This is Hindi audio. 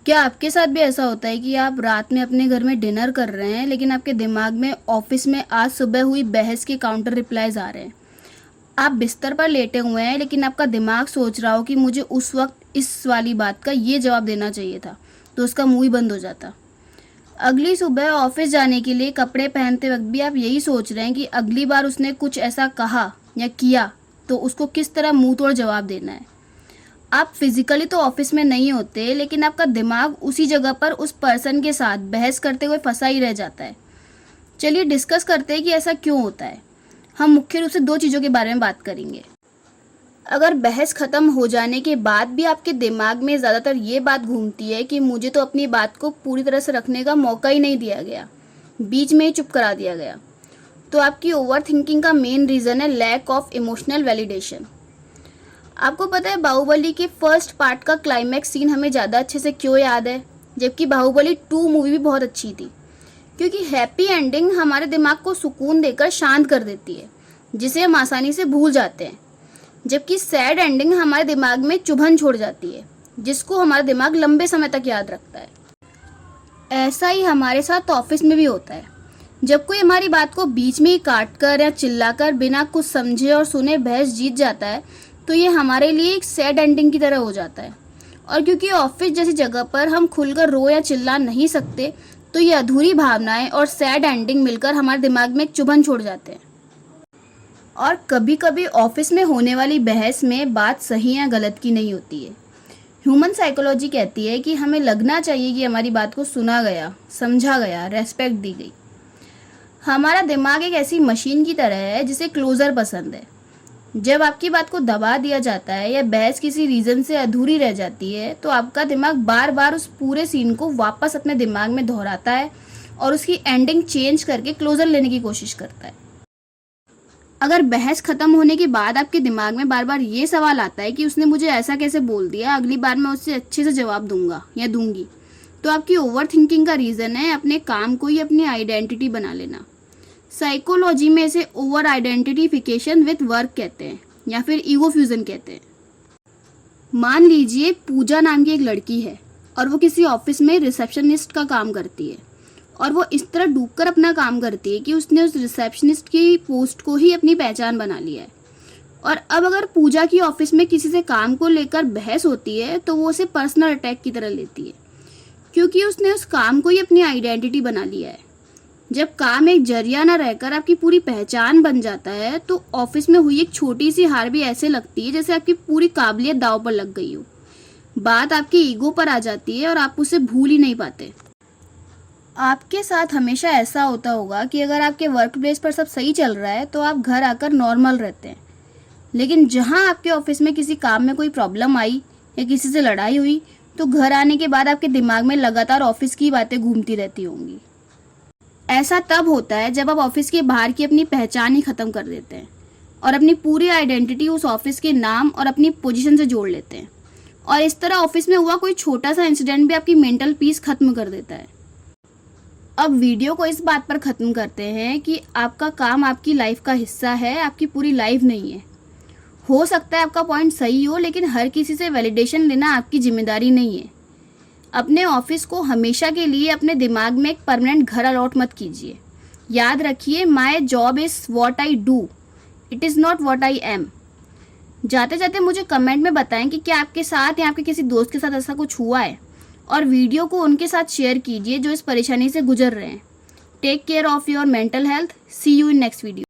क्या आपके साथ भी ऐसा होता है कि आप रात में अपने घर में डिनर कर रहे हैं लेकिन आपके दिमाग में ऑफिस में आज सुबह हुई बहस के काउंटर रिप्लाईज आ रहे हैं। आप बिस्तर पर लेटे हुए हैं लेकिन आपका दिमाग सोच रहा हो कि मुझे उस वक्त इस वाली बात का ये जवाब देना चाहिए था, तो उसका मुंह ही बंद हो जाता। अगली सुबह ऑफिस जाने के लिए कपड़े पहनते वक्त भी आप यही सोच रहे हैं कि अगली बार उसने कुछ ऐसा कहा या किया तो उसको किस तरह मुंह तोड़ जवाब देना है। आप फिजिकली तो ऑफिस में नहीं होते लेकिन आपका दिमाग उसी जगह पर उस पर्सन के साथ बहस करते हुए फंसा ही रह जाता है। चलिए डिस्कस करते हैं कि ऐसा क्यों होता है। हम मुख्य रूप से दो चीज़ों के बारे में बात करेंगे। अगर बहस ख़त्म हो जाने के बाद भी आपके दिमाग में ज़्यादातर ये बात घूमती है कि मुझे तो अपनी बात को पूरी तरह से रखने का मौका ही नहीं दिया गया, बीच में ही चुप करा दिया गया, तो आपकी ओवर थिंकिंग का मेन रीज़न है लैक ऑफ इमोशनल वैलिडेशन। आपको पता है बाहुबली के फर्स्ट पार्ट का क्लाइमैक्स सीन हमें ज़्यादा अच्छे से क्यों याद है, जबकि बाहुबली 2 मूवी भी बहुत अच्छी थी? क्योंकि हैप्पी एंडिंग हमारे दिमाग को सुकून देकर शांत कर देती है, जिसे हम आसानी से भूल जाते हैं, जबकि सैड एंडिंग हमारे दिमाग में चुभन छोड़ जाती है, जिसको हमारा दिमाग लंबे समय तक याद रखता है। ऐसा ही हमारे साथ ऑफिस में भी होता है। जब कोई हमारी बात को बीच में ही काट कर या चिल्लाकर बिना कुछ समझे और सुने बहस जीत जाता है, तो ये हमारे लिए एक सैड एंडिंग की तरह हो जाता है। और क्योंकि ऑफिस जैसी जगह पर हम खुलकर रो या चिल्ला नहीं सकते, तो ये अधूरी भावनाएं और सैड एंडिंग मिलकर हमारे दिमाग में एक चुभन छोड़ जाते हैं। और कभी कभी ऑफिस में होने वाली बहस में बात सही या गलत की नहीं होती है। ह्यूमन साइकोलॉजी कहती है कि हमें लगना चाहिए कि हमारी बात को सुना गया, समझा गया, रेस्पेक्ट दी गई। हमारा दिमाग एक ऐसी मशीन की तरह है जिसे क्लोजर पसंद है। जब आपकी बात को दबा दिया जाता है या बहस किसी रीज़न से अधूरी रह जाती है, तो आपका दिमाग बार बार उस पूरे सीन को वापस अपने दिमाग में दोहराता है और उसकी एंडिंग चेंज करके क्लोजर लेने की कोशिश करता है। अगर बहस खत्म होने के बाद आपके दिमाग में बार बार ये सवाल आता है कि उसने मुझे ऐसा कैसे बोल दिया, अगली बार मैं उससे अच्छे से जवाब दूंगा या दूंगी, तो आपकी ओवर थिंकिंग का रीज़न है अपने काम को ही अपनी आइडेंटिटी बना लेना। साइकोलॉजी में इसे ओवर आइडेंटिफिकेशन विथ वर्क कहते हैं या फिर ईगो फ्यूजन कहते हैं। मान लीजिए पूजा नाम की एक लड़की है और वो किसी ऑफिस में रिसेप्शनिस्ट का काम करती है, और वो इस तरह डूबकर अपना काम करती है कि उसने उस रिसेप्शनिस्ट की पोस्ट को ही अपनी पहचान बना लिया है। और अब अगर पूजा की ऑफिस में किसी से काम को लेकर बहस होती है तो वो उसे पर्सनल अटैक की तरह लेती है, क्योंकि उसने उस काम को ही अपनी आइडेंटिटी बना लिया है। जब काम एक जरिया न रहकर आपकी पूरी पहचान बन जाता है, तो ऑफिस में हुई एक छोटी सी हार भी ऐसे लगती है जैसे आपकी पूरी काबिलियत दांव पर लग गई हो। बात आपके ईगो पर आ जाती है और आप उसे भूल ही नहीं पाते। आपके साथ हमेशा ऐसा होता होगा कि अगर आपके वर्क प्लेस पर सब सही चल रहा है तो आप घर आकर नॉर्मल रहते हैं, लेकिन जहां आपके ऑफिस में किसी काम में कोई प्रॉब्लम आई या किसी से लड़ाई हुई, तो घर आने के बाद आपके दिमाग में लगातार ऑफिस की बातें घूमती रहती होंगी। ऐसा तब होता है जब आप ऑफिस के बाहर की अपनी पहचान ही खत्म कर देते हैं और अपनी पूरी आइडेंटिटी उस ऑफिस के नाम और अपनी पोजीशन से जोड़ लेते हैं, और इस तरह ऑफिस में हुआ कोई छोटा सा इंसिडेंट भी आपकी मेंटल पीस खत्म कर देता है। अब वीडियो को इस बात पर ख़त्म करते हैं कि आपका काम आपकी लाइफ का हिस्सा है, आपकी पूरी लाइफ नहीं है। हो सकता है आपका पॉइंट सही हो, लेकिन हर किसी से वैलिडेशन लेना आपकी जिम्मेदारी नहीं है। अपने ऑफिस को हमेशा के लिए अपने दिमाग में एक परमानेंट घर अलॉट मत कीजिए। याद रखिए, my job is what I do, it is not what I am. जाते जाते मुझे कमेंट में बताएं कि क्या आपके साथ या आपके किसी दोस्त के साथ ऐसा कुछ हुआ है, और वीडियो को उनके साथ शेयर कीजिए जो इस परेशानी से गुजर रहे हैं। Take care of your mental health. See you in next video.